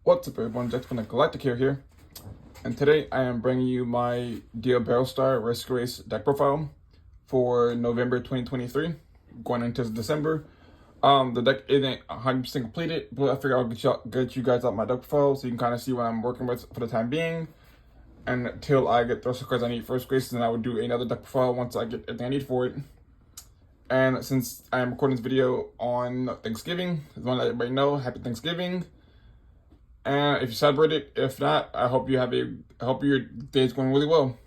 What's up everyone, Jaxx Finn here, and today I am bringing you my Diabellstar Rescue-Ace deck profile for November 2023, going into December. The deck isn't 100% completed, but I figure I'll get you guys out my deck profile so you can kind of see what I'm working with for the time being. And until I get the rest of the cards I need for Rescue-Ace, then I will do another deck profile once I get everything I need for it. And since I am recording this video on Thanksgiving, I want to let everybody know, Happy Thanksgiving. And if you celebrate it, if not, I hope your day is going really well.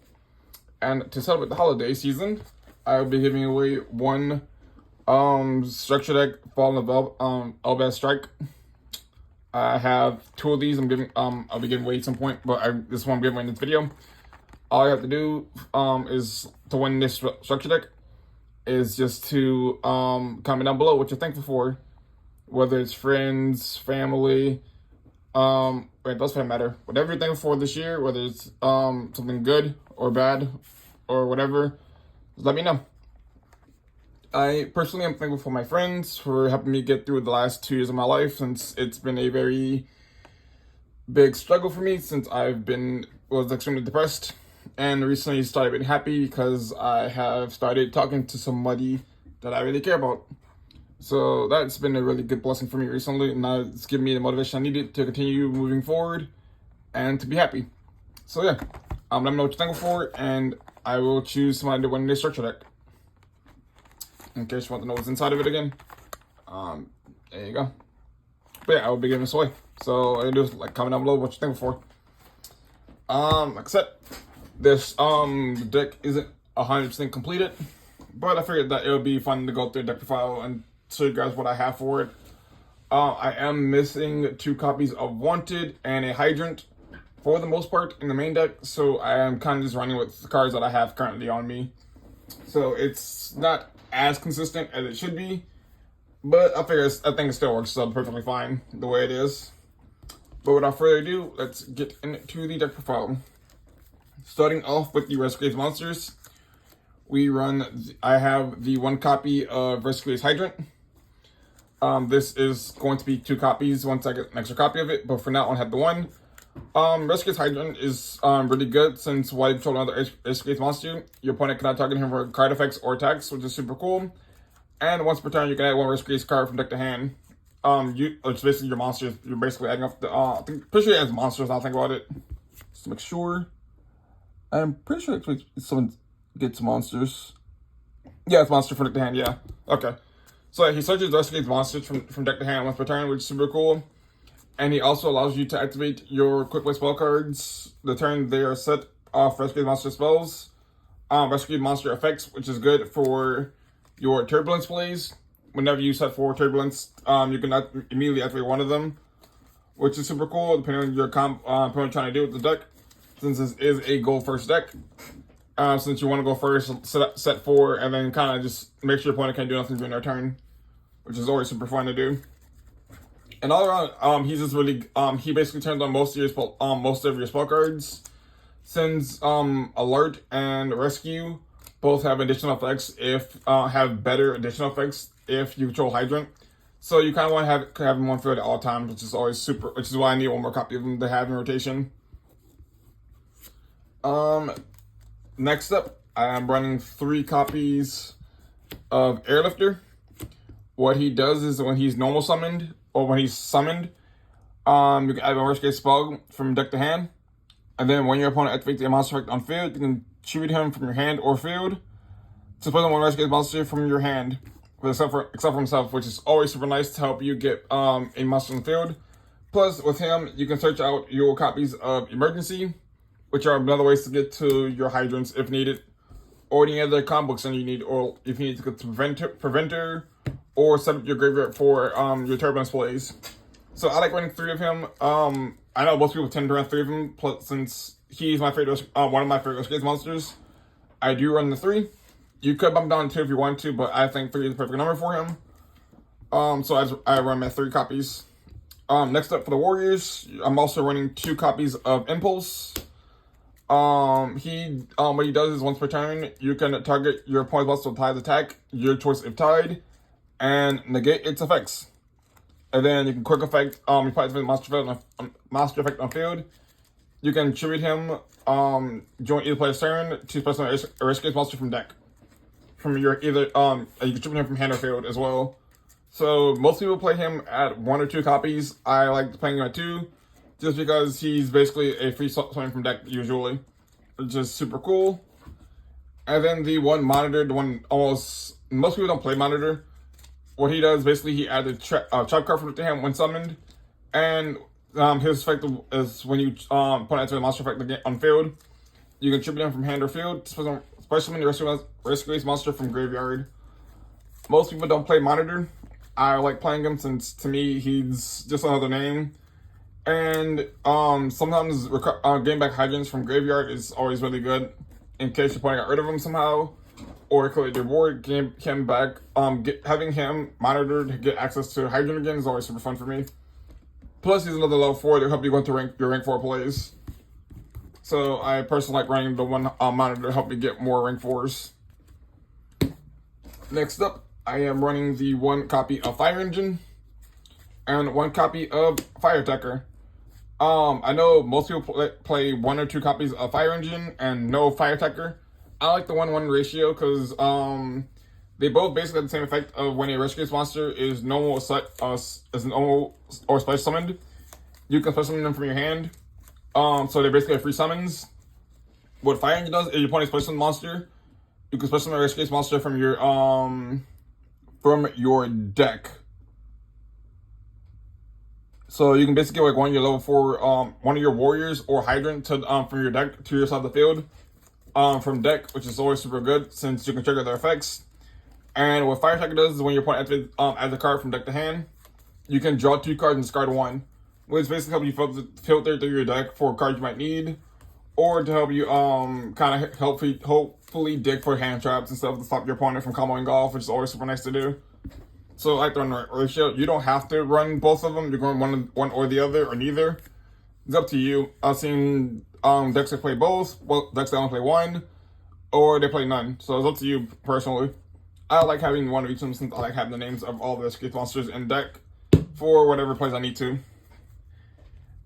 And to celebrate the holiday season, I will be giving away one structure deck Fallen of Elbaz Strike. I have two of these. I'll be giving away at some point, but this one I'm giving away in this video. All you have to do is to win this structure deck is just to comment down below what you're thankful for, whether it's friends, family. It doesn't matter. Whatever you're thankful for this year, whether it's something good or bad or whatever, just let me know. I personally am thankful for my friends for helping me get through the last 2 years of my life, since it's been a very big struggle for me since was extremely depressed, and recently started being happy because I have started talking to somebody that I really care about. So that's been a really good blessing for me recently, and it's given me the motivation I needed to continue moving forward and to be happy. So yeah, let me know what you're thankful for, and I will choose somebody to win this structure deck. In case you want to know what's inside of it again, there you go. But yeah, I will be giving this away. So all you do is comment down below what you're thankful for. Like I said, this deck isn't 100% completed, but I figured that it would be fun to go through the deck profile and show you guys what I have for it. I am missing 2 copies of Wanted and a Hydrant for the most part in the main deck, so I am kind of just running with the cards that I have currently on me. So it's not as consistent as it should be, but I think it still works perfectly fine the way it is. But without further ado, let's get into the deck profile. Starting off with the Rescue-Ace monsters, I have the 1 copy of Rescue-Ace Hydrant. This is going to be 2 copies once I get an extra copy of it, but for now I have the 1. Rescue-Ace Hydrant is really good, since while you control another Rescue-Ace monster, your opponent cannot target him for card effects or attacks, which is super cool. And once per turn, you can add 1 Rescue-Ace card from deck to hand. It's basically your monsters. You're basically adding up the pretty sure it has monsters. I'll think about it just to make sure. I'm pretty sure someone gets monsters. Yeah, it's monster from deck to hand. Yeah, okay. So he searches Rescue-Ace monsters from deck to hand once per turn, which is super cool. And he also allows you to activate your quick play spell cards the turn they are set off Rescue monster spells. Rescue monster effects, which is good for your Turbulence plays. Whenever you set for Turbulence, you can immediately activate one of them, which is super cool depending on your opponent trying to do with the deck, since this is a go first deck. Since you want to go first, set 4, and then kind of just make sure your opponent can't do nothing during their turn, which is always super fun to do. And all around, he's just really he basically turns on most of your spell cards, since Alert and Rescue both have additional effects have better additional effects if you control Hydrant. So you kind of want to have them on field at all times, which is why I need 1 more copy of them to have in rotation. Next up, I am running 3 copies of Airlifter. What he does is when he's normal summoned, or when he's summoned, you can add a Rescue-Ace spell from deck to hand. And then when your opponent activates a monster effect on field, you can choose him from your hand or field to put on 1 Rescue-Ace monster from your hand, except for himself, which is always super nice to help you get a monster on the field. Plus, with him, you can search out your copies of Emergency, which are another ways to get to your Hydrants if needed, or any other comic books that you need, or if you need to get to Preventer, or set up your graveyard for your Turbulence plays. So I like running 3 of him. I know most people tend to run 3 of him, plus since he's my favorite, one of my favorite Rescue-Ace monsters, I do run the 3. You could bump down to 2 if you want to, but I think 3 is the perfect number for him. So I run my 3 copies. Next up for the Warriors, I'm also running 2 copies of Impulse. What he does is once per turn, you can target your opponent's monster with tied attack, your choice if tied, and negate its effects. And then you can quick effect, you probably monster effect on field. You can tribute him, during either player's turn to special a Rescue-Ace monster from deck. From your you can tribute him from hand or field as well. So most people play him at 1 or 2 copies. I like playing him at 2, just because he's basically a free summon from deck usually, which is super cool. And then the one monitor, the one most people don't play monitor. What he does, basically, he adds a trap card from to him when summoned, and his effect is when you put it into a monster effect on field, you can tribute him from hand or field, especially when you Rescue-Ace monster from graveyard. Most people don't play monitor. I like playing him since, to me, he's just another name. And sometimes getting back hydrants from graveyard is always really good, in case your opponent got rid of him somehow, or collect your board, game him back. Having him monitored to get access to hydrant again is always super fun for me. Plus, he's another level 4 to help you go into your rank 4 plays. So I personally like running the one monitor to help me get more rank 4s. Next up, I am running the 1 copy of Fire Engine and 1 copy of Fire Attacker. I know most people play 1 or 2 copies of Fire Engine and no Fire Attacker. I like the 1-1 ratio because they both basically have the same effect of when a Rescue-Ace monster is normal or special summoned. You can special summon them from your hand. So they're basically free summons. What Fire Engine does is your opponent special summon monster, you can special summon a Rescue-Ace monster from your deck. So you can basically like one of your level 4 one of your warriors or hydrant to from your deck to your side of the field. From deck, which is always super good since you can trigger their effects. And what Fire Attacker does is when your opponent adds a card from deck to hand, you can draw 2 cards and discard 1, which basically helps you filter through your deck for cards you might need, or to help you kind of hopefully dig for hand traps and stuff to stop your opponent from comboing off, which is always super nice to do. So I like the run ratio. You don't have to run both of them. You're going one or the other or neither. It's up to you. I've seen decks that play both, well, decks that only play 1, or they play none. So it's up to you personally. I like having 1 of each of them since I like having the names of all the Rescue monsters in deck for whatever plays I need to.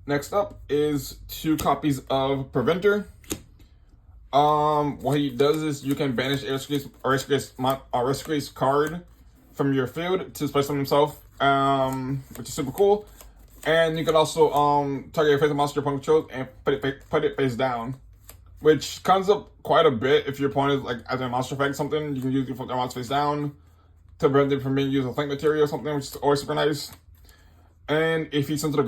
Next up is 2 copies of Preventer. What he does is you can banish a Rescue-Ace card from your field to special himself, which is super cool. And you can also target a face monster your opponent controls and put it face down, which comes up quite a bit if your opponent is like as a monster effect something. You can use their monster face down to prevent them from being used as flank material or something, which is always super nice. And if he's sent to the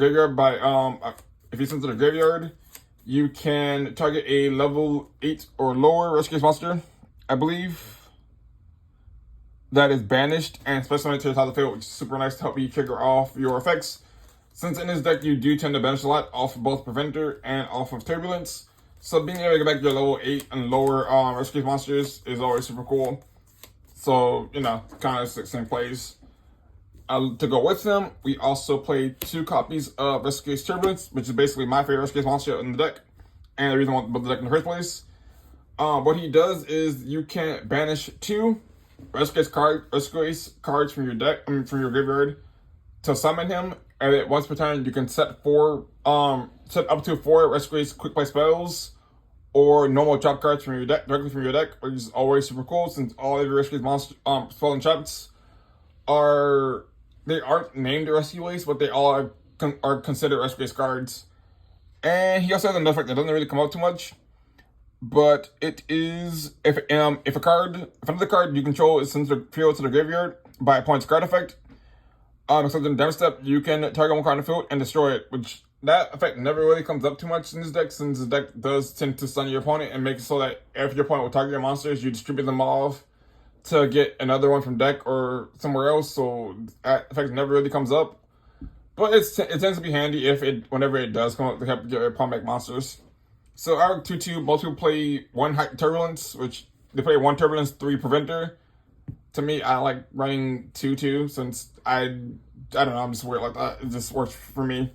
graveyard you can target a level 8 or lower Rescue monster, I believe, that is banished and special summon to the top of the field, which is super nice to help you trigger off your effects. Since in this deck you do tend to banish a lot off of both Preventer and off of Turbulence, so being able to get back your level 8 and lower Rescue monsters is always super cool. So, you know, kind of same plays. To go with them, we also played 2 copies of Rescue-Ace Turbulence, which is basically my favorite Rescue monster in the deck, and the reason I want to build the deck in the first place. What he does is you can banish 2 Rescue-Ace cards from your deck, from your graveyard, to summon him. And then once per turn, you can set up to 4 Rescue-Ace quick play spells or normal trap cards from your deck, directly from your deck, which is always super cool since all of your Rescue-Ace monster spell and traps aren't named Rescue-Ace, but they all are considered Rescue-Ace cards. And he also has another effect that doesn't really come out too much, but it is if another card you control is sent to the field to the graveyard by a opponent's card effect, except in the damage step, you can target 1 card in the field and destroy it, which that effect never really comes up too much in this deck, since the deck does tend to stun your opponent and make it so that if your opponent will target your monsters, you distribute them off to get another one from deck or somewhere else, so that effect never really comes up. But it tends to be handy whenever it does come up to help get your opponent back monsters. So our 2-2, most people play 1 Turbulence, which they play 1 Turbulence, 3 Preventer. To me, I like running 2-2 since I don't know, I'm just weird like that. It just works for me.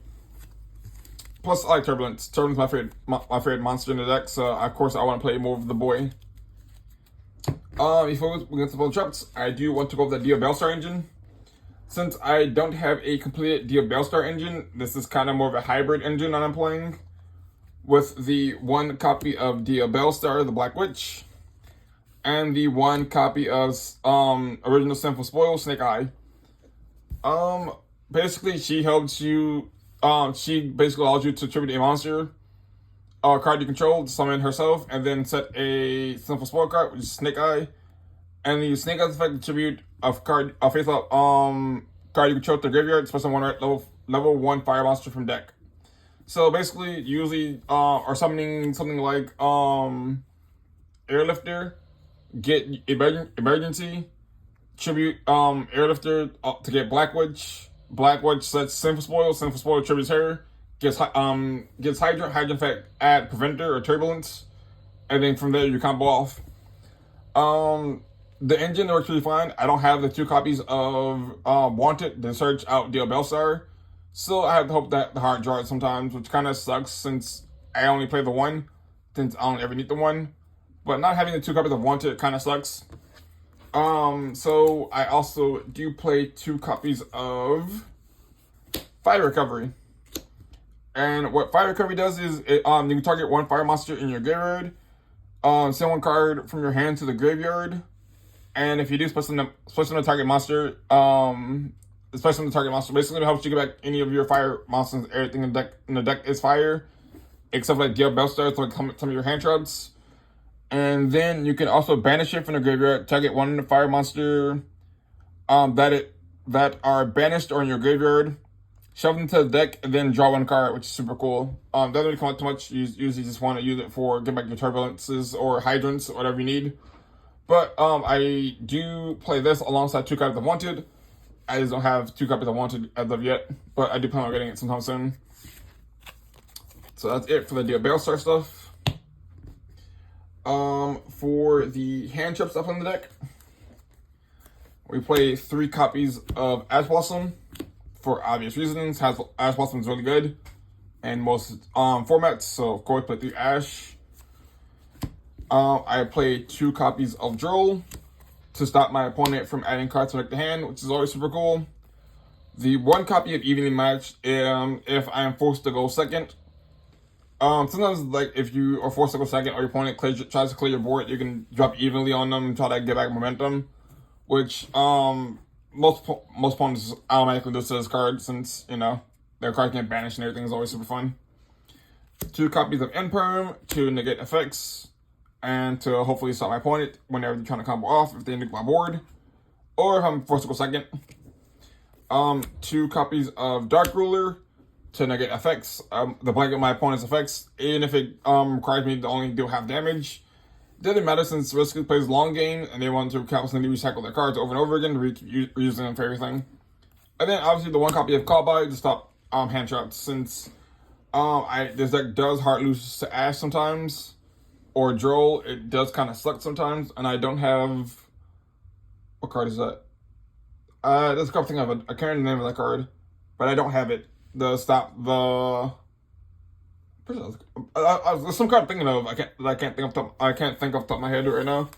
Plus, I like Turbulence. Turbulence is my favorite monster in the deck, so of course I want to play more of the boy. Before we get to the traps, I do want to go over the Diabellstar engine. Since I don't have a completed Diabellstar engine, this is kind of more of a hybrid engine that I'm playing with the one copy of Diabellstar, the Black Witch, and the one copy of original Sinful Spoil, Snake Eye. Basically, she helps you. She basically allows you to tribute a monster card you control, summon herself, and then set a Sinful Spoil card, which is Snake Eye. And the Snake Eye's effect tribute of card a face up card you control to the graveyard, special one level 1 fire monster from deck. So basically, usually are summoning something like Airlifter, get emergency, tribute Airlifter to get Black Witch. Black Witch sets Sinful Spoil tributes her, gets Hydrant effect, add Preventer or Turbulence, and then from there you combo off. The engine works really fine. I don't have the 2 copies of Wanted to search out Diabellstar, so I have to hope that the hard draw it sometimes, which kind of sucks since I only play the 1, since I don't ever need the 1. But not having the 2 copies of Wanted kind of sucks. So I also do play 2 copies of Fire Recovery. And what Fire Recovery does is you can target 1 fire monster in your graveyard, send 1 card from your hand to the graveyard. And if you do special the target monster, basically it helps you get back any of your fire monsters. Everything in the deck is fire, except like Diabellstar, so like some of your hand traps. And then you can also banish it from the graveyard, target 1 of the fire monster that are banished or in your graveyard, shove them to the deck, and then draw 1 card, which is super cool. Doesn't really come out too much. You usually just want to use it for get back your turbulences or hydrants, or whatever you need. But I do play this alongside 2 copies of Wanted. I just don't have 2 copies of Wanted as of yet, but I do plan on getting it sometime soon. So that's it for the Diabellstar stuff. For the hand trap stuff on the deck, we play 3 copies of Ash Blossom for obvious reasons. Ash Blossom is really good in most formats, so of course play 3 Ash. I play 2 copies of Droll to stop my opponent from adding cards to make the hand, which is always super cool. The 1 copy of Evenly Matched if I am forced to go second. Sometimes, like, if you are forced to go second or your opponent tries to clear your board, you can drop evenly on them and try to get back momentum, which most opponents automatically do to this card since, you know, their cards get banished and everything is always super fun. 2 copies of Imperm to negate effects and to hopefully stop my opponent whenever they're trying to combo off if they nuke my board, or if I'm forced to go second. 2 copies of Dark Ruler to negate effects, the blanket my opponent's effects, even if it requires me to only do half damage. It doesn't matter since Rescue plays long game and they want to constantly recycle their cards over and over again, reusing them for everything. And then obviously the 1 copy of Call By to stop hand traps, since this deck does hard lose to Ash sometimes, or Droll. It does kind of suck sometimes, and I don't have, what card is that? There's a couple things I can't remember the name of that card, but I don't have it. There's some card I'm thinking of. I can't think off the top of my head right now.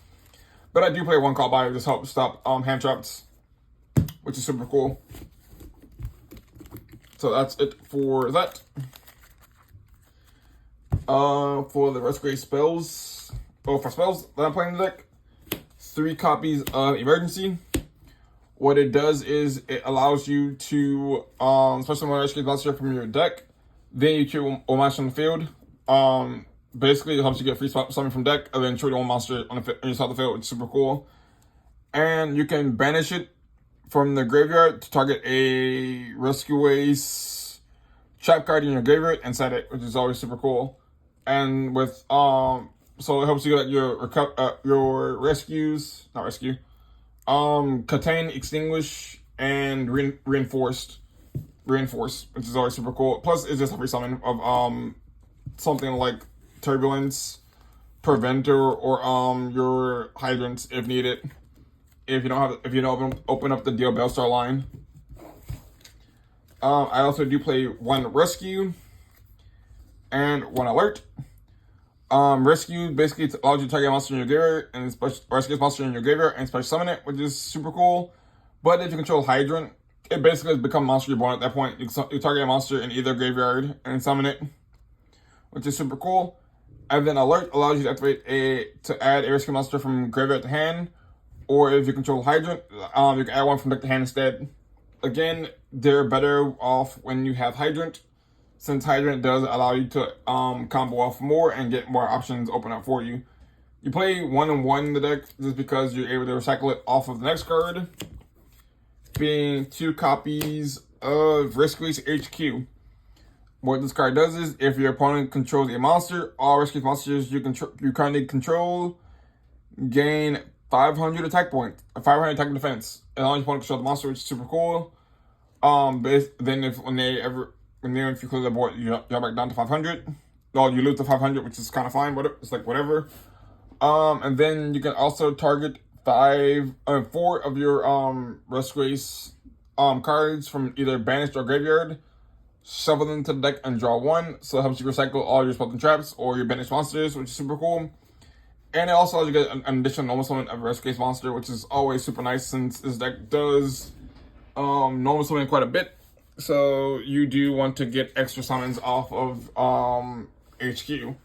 But I do play 1 Call By to just help stop hand traps, which is super cool. So that's it for that. For the Rescue-Ace spells, for spells that I'm playing in the deck, 3 copies of Emergency. What it does is it allows you to especially when Rescue-Ace monster from your deck, then you choose 1 monster on the field. Basically it helps you get free summon from deck, and then choose 1 monster on your side of the field, which is super cool. And you can banish it from the graveyard to target a Rescue-Ace trap card in your graveyard and set it, which is always super cool. And with so it helps you get your rescues, not rescue, contain, extinguish, and reinforce, which is always super cool. Plus, it's just a free summon of something like Turbulence, Preventer, or your Hydrants if needed. If you don't open up the Diabellstar line. I also do play 1 Rescue and 1 Alert. Rescue basically allows you to target a monster in your graveyard and rescue a monster in your graveyard and special summon it, which is super cool. But if you control Hydrant, it basically has become Monster Reborn at that point. You target a monster in either graveyard and summon it, which is super cool. And then Alert allows you to activate to add a rescue monster from graveyard to hand, or if you control Hydrant, you can add one from deck to hand instead. Again, they're better off when you have Hydrant, since Hydrant does allow you to combo off more and get more options open up for you. You play 1-1 in the deck just because you're able to recycle it off of the next card, being 2 copies of Rescue-Ace HQ. What this card does is, if your opponent controls a monster, all rescue monsters you currently control gain 500 attack points, 500 attack and defense. As long as your opponent controls the monster, which is super cool. Then if you clear the board, you drop back down to 500. Well, you lose to 500, which is kind of fine, but it's like whatever. And then you can also target 4 of your Rescue-Ace cards from either banished or graveyard, shuffle them to the deck and draw 1. So it helps you recycle all your spells and traps or your banished monsters, which is super cool. And it also allows you to get an additional normal summon of a Rescue-Ace monster, which is always super nice since this deck does normal summon quite a bit. So you do want to get extra summons off of HQ.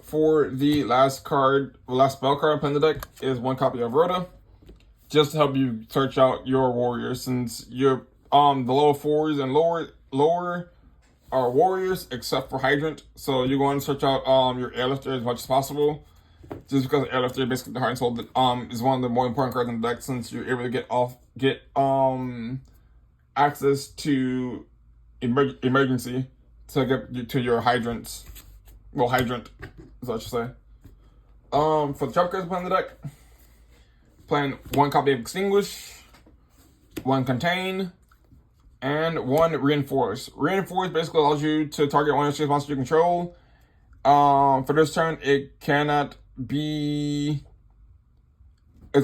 For the last spell card in the deck is 1 copy of Rhoda, just to help you search out your warriors, since you're the lower 4s and lower are warriors except for Hydrant. So you're going to search out your airlifter as much as possible, just because airlifter, basically the heart and soul, that is one of the more important cards in the deck, since you're able to get access to emergency to get to your hydrants. Well, Hydrant is what I should say. For the trap cards playing the deck, playing 1 copy of Extinguish, 1 Contain, and 1 Reinforce. Reinforce basically allows you to target one of the monsters you control. For this turn, it cannot be. It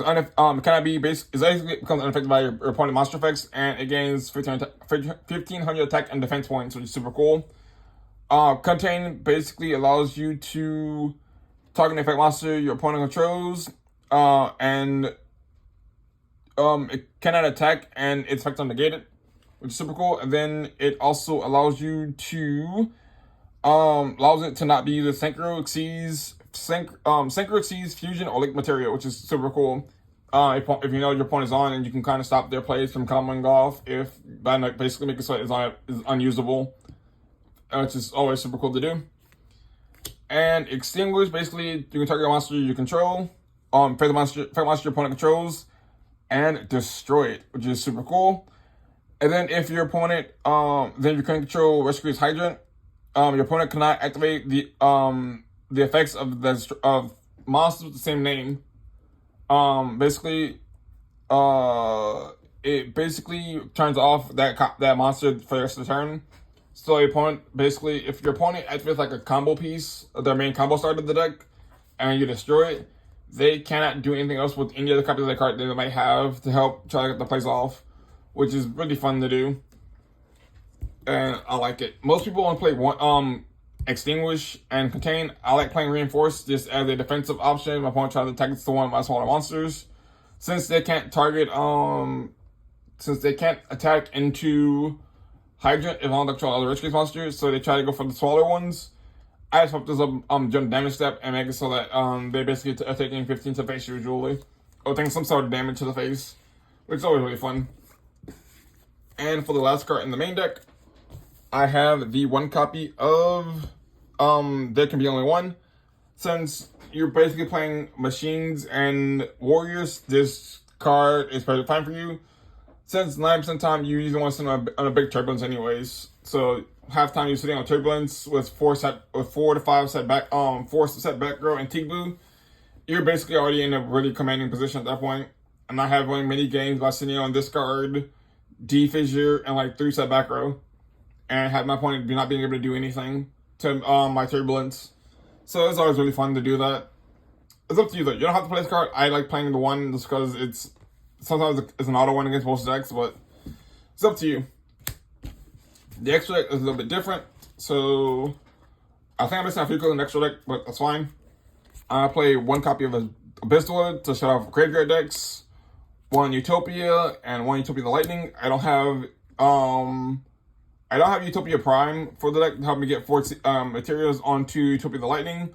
basically becomes unaffected by your opponent monster effects, and it gains 1500 attack and defense points, which is super cool. Contain basically allows you to target an effect monster your opponent controls, and it cannot attack and its effects are negated, which is super cool. And then it also allows you to allows it to not be the Synchro Exceeds Fusion or Link Material, which is super cool. If you know your opponent is on, and you can kind of stop their plays from coming off, basically make it so it's unusable, which is always super cool to do. And Extinguish, basically you can target a monster you control, fight monster your opponent controls, and destroy it, which is super cool. And then if your opponent, then you can control Rescue-Ace Hydrant, your opponent cannot activate the effects of monsters with the same name. It basically turns off that monster for the rest of the turn. So your opponent, basically, if your opponent activates like a combo piece of their main combo start of the deck, and you destroy it, they cannot do anything else with any other copy of the card they might have to help try to get the plays off, which is really fun to do. And I like it. Most people want to play one Extinguish and Contain. I like playing Reinforce just as a defensive option. My opponent tries to attack to one of my smaller monsters. Since they can't attack into Hydrant if I don't control other Rescue monsters, so they try to go for the smaller ones. I just hope this jump damage step and make it so that they basically are taking 15 to the face usually, or taking some sort of damage to the face, which is always really fun. And for the last card in the main deck, I have the 1 copy of There Can Be Only One. Since you're basically playing machines and warriors, this card is perfectly fine for you. Since 9% of the time you usually want to sit on a big turbulence anyways, so half time you're sitting on turbulence with 4 to 5 set back row and Tigbu, you're basically already in a really commanding position at that point. And I have winning many games by sitting on this card, D-Fissure, and like 3 set back row, and have my opponent not being able to do anything to my turbulence. So it's always really fun to do that. It's up to you though. You don't have to play this card. I like playing the 1 just because sometimes it's an auto 1 against most decks, but it's up to you. The extra deck is a little bit different, so I think I'm missing a few cards in the extra deck, but that's fine. I play 1 copy of Abyssal to shut off graveyard decks, one Utopia, and one Utopia the Lightning. I don't have Utopia Prime for the deck to help me get 4 materials onto Utopia the Lightning,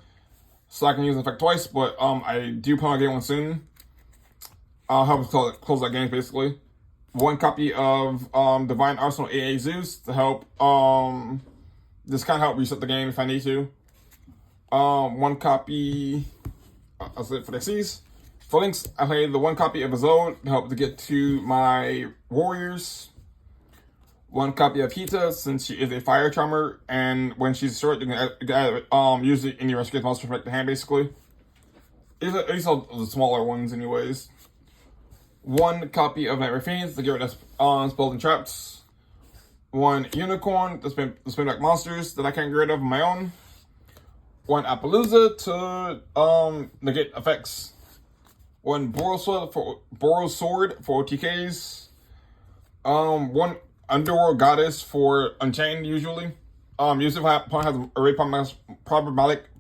so I can use the effect twice, but I do plan on getting one soon. I'll help close that game, basically. One copy of Divine Arsenal AA Zeus to help just kind of help reset the game if I need to. One copy, that's it for the Xyz. For links, I played the one copy of Azul to help to get to my Warriors. One copy of Hita, since she is a fire charmer, and when she's short, you can use it in your rescue monster to make the hand, basically. These are the smaller ones, anyways. One copy of Nightmare Fiends to get rid of spells and traps. One Unicorn to spin back monsters that I can't get rid of on my own. One Appaloosa to negate effects. One Boros Sword for OTKs. One Underworld Goddess for Unchained, usually. Usually if my opponent has a really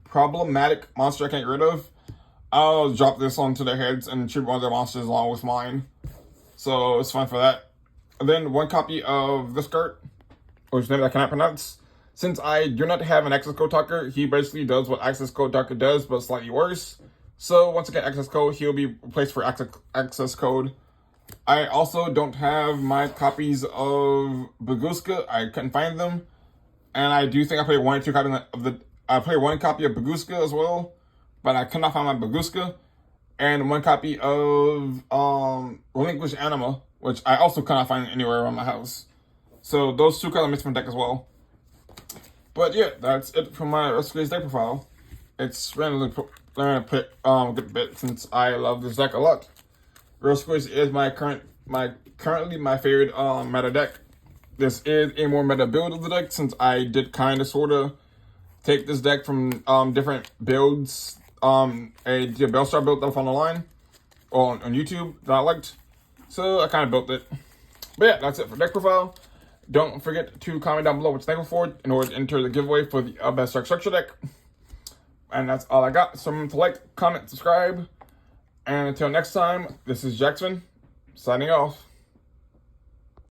problematic monster I can't get rid of, I'll drop this onto their heads and shoot one of their monsters along with mine. So it's fine for that. And then one copy of this card, which name I cannot pronounce. Since I do not have an access code talker, he basically does what access code talker does, but slightly worse. So once I get access code, he'll be replaced for access code. I also don't have my copies of Baguska. I couldn't find them. And I do think I played 1 or 2 copies I played 1 copy of Baguska as well, but I could not find my Baguska. And 1 copy of Relinquished Anima, which I also cannot find anywhere around my house. So those 2 cards are missing from the deck as well. But yeah, that's it for my Rescue-Ace deck profile. It's randomly picked a good bit since I love this deck a lot. Rescue-Ace is currently my favorite meta deck. This is a more meta build of the deck since I did kind of sort of take this deck from different builds. A Diabellstar build that I found online on YouTube that I liked. So I kind of built it. But yeah, that's it for deck profile. Don't forget to comment down below what you're thankful for in order to enter the giveaway for the best structure deck. And that's all I got. So remember to like, comment, subscribe. And until next time, this is Jaxx Finn, signing off.